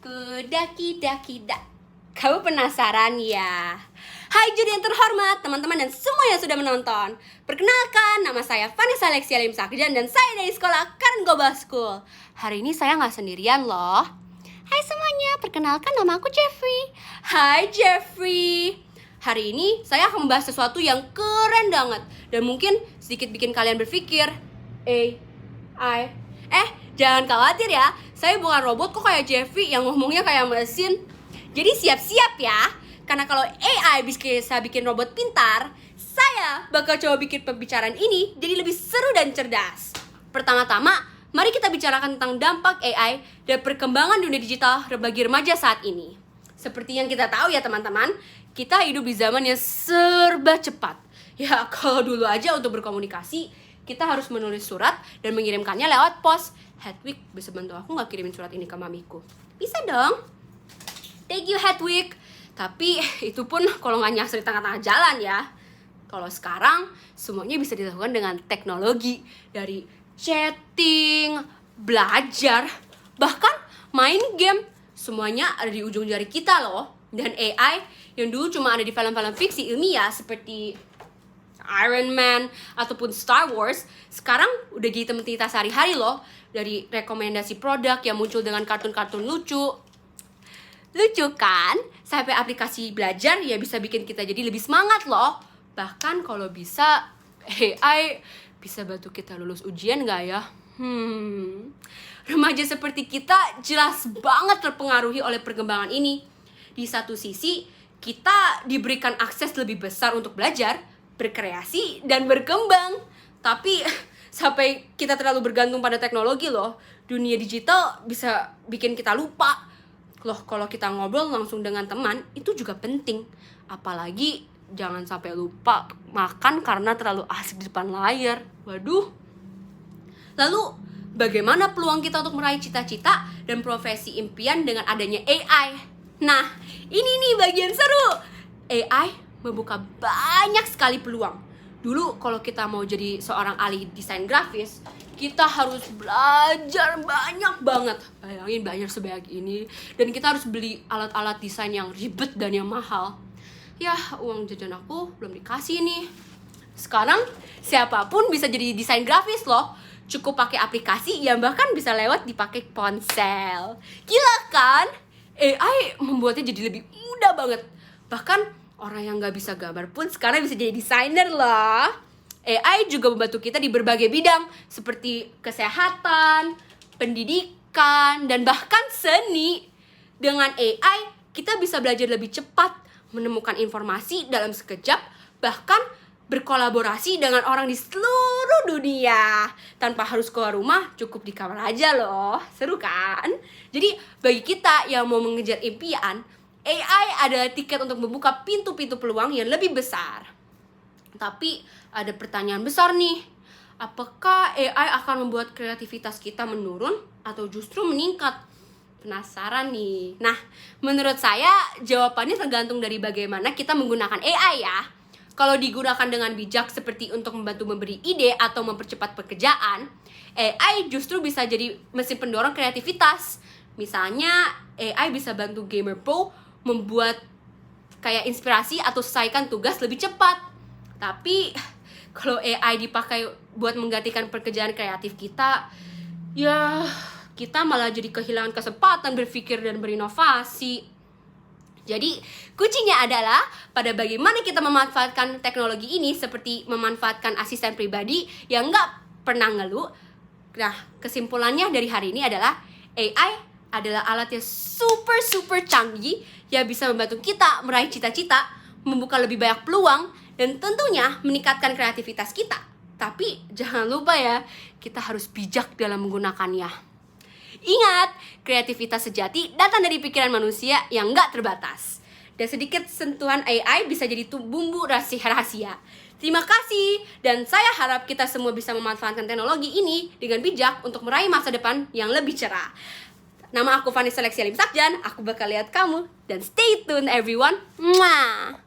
Aku daki-daki-dak. Kamu penasaran ya? Hai juri yang terhormat, teman-teman dan semua yang sudah menonton. Perkenalkan, nama saya Vanessa Alexia Lim Sakjan dan saya dari sekolah Karen Global School. Hari ini saya nggak sendirian loh. Hai semuanya, perkenalkan nama aku Jeffrey. Hai Jeffrey. Hari ini saya akan membahas sesuatu yang keren banget dan mungkin sedikit bikin kalian berpikir, jangan khawatir ya, saya bukan robot kok kayak Jeffrey yang ngomongnya kayak mesin. Jadi siap-siap ya, karena kalau AI bisa bikin robot pintar, saya bakal coba bikin pembicaraan ini jadi lebih seru dan cerdas. Pertama-tama, mari kita bicarakan tentang dampak AI dan perkembangan dunia digital bagi remaja saat ini. Seperti yang kita tahu ya teman-teman, kita hidup di zaman yang serba cepat. Ya kalau dulu aja untuk berkomunikasi, kita harus menulis surat dan mengirimkannya lewat pos. Hedwig, bisa bantu aku gak kirimin surat ini ke mamiku? Bisa dong. Thank you Hedwig. Tapi itu pun kalau gak nyasar di tengah-tengah jalan ya. Kalau sekarang semuanya bisa dilakukan dengan teknologi. Dari chatting, belajar, bahkan main game. Semuanya ada di ujung jari kita loh. Dan AI yang dulu cuma ada di film-film fiksi ilmiah seperti Iron Man ataupun Star Wars, sekarang udah jadi teman kita sehari-hari loh. Dari rekomendasi produk yang muncul dengan kartun-kartun lucu. Lucu kan? Sampai aplikasi belajar ya bisa bikin kita jadi lebih semangat loh. Bahkan kalau bisa AI bisa bantu kita lulus ujian gak ya? Remaja seperti kita jelas banget terpengaruhi oleh perkembangan ini. Di satu sisi, kita diberikan akses lebih besar untuk belajar, berkreasi, dan berkembang. Tapi sampai kita terlalu bergantung pada teknologi loh. Dunia digital bisa bikin kita lupa. Loh, kalau kita ngobrol langsung dengan teman, itu juga penting. Apalagi jangan sampai lupa makan karena terlalu asik di depan layar. Waduh. Lalu, bagaimana peluang kita untuk meraih cita-cita dan profesi impian dengan adanya AI? Nah, ini nih bagian seru. AI membuka banyak sekali peluang. Dulu kalau kita mau jadi seorang ahli desain grafis, kita harus belajar banyak banget. Bayangin banyak sebanyak ini. Dan kita harus beli alat-alat desain yang ribet dan yang mahal. Ya, uang jajan aku belum dikasih nih. Sekarang, siapapun bisa jadi desain grafis loh. Cukup pakai aplikasi yang bahkan bisa lewat dipakai ponsel. Gila kan? AI membuatnya jadi lebih mudah banget. Bahkan orang yang gak bisa gambar pun sekarang bisa jadi desainer loh. AI juga membantu kita di berbagai bidang seperti kesehatan, pendidikan, dan bahkan seni. Dengan AI, kita bisa belajar lebih cepat, menemukan informasi dalam sekejap, bahkan berkolaborasi dengan orang di seluruh dunia. Tanpa harus keluar rumah, cukup di kamar aja loh. Seru kan? Jadi bagi kita yang mau mengejar impian, AI adalah tiket untuk membuka pintu-pintu peluang yang lebih besar. Tapi ada pertanyaan besar nih. Apakah AI akan membuat kreativitas kita menurun atau justru meningkat? Penasaran nih. Nah, menurut saya jawabannya tergantung dari bagaimana kita menggunakan AI ya. Kalau digunakan dengan bijak seperti untuk membantu memberi ide atau mempercepat pekerjaan, AI justru bisa jadi mesin pendorong kreativitas. Misalnya, AI bisa bantu gamer pro membuat kayak inspirasi atau selesaikan tugas lebih cepat. Tapi kalau AI dipakai buat menggantikan pekerjaan kreatif kita, ya kita malah jadi kehilangan kesempatan berpikir dan berinovasi. Jadi kuncinya adalah pada bagaimana kita memanfaatkan teknologi ini, seperti memanfaatkan asisten pribadi yang nggak pernah ngeluh. Nah, kesimpulannya dari hari ini adalah AI adalah alat yang super canggih yang bisa membantu kita meraih cita-cita, membuka lebih banyak peluang, dan tentunya meningkatkan kreativitas kita. Tapi jangan lupa ya, kita harus bijak dalam menggunakannya. Ingat, kreativitas sejati datang dari pikiran manusia yang gak terbatas. Dan sedikit sentuhan AI bisa jadi bumbu rahasia. Terima kasih, dan saya harap kita semua bisa memanfaatkan teknologi ini dengan bijak untuk meraih masa depan yang lebih cerah. Nama aku Vanessa Alexia Lim Sakjan, aku bakal lihat kamu. Dan stay tune everyone. Mwah!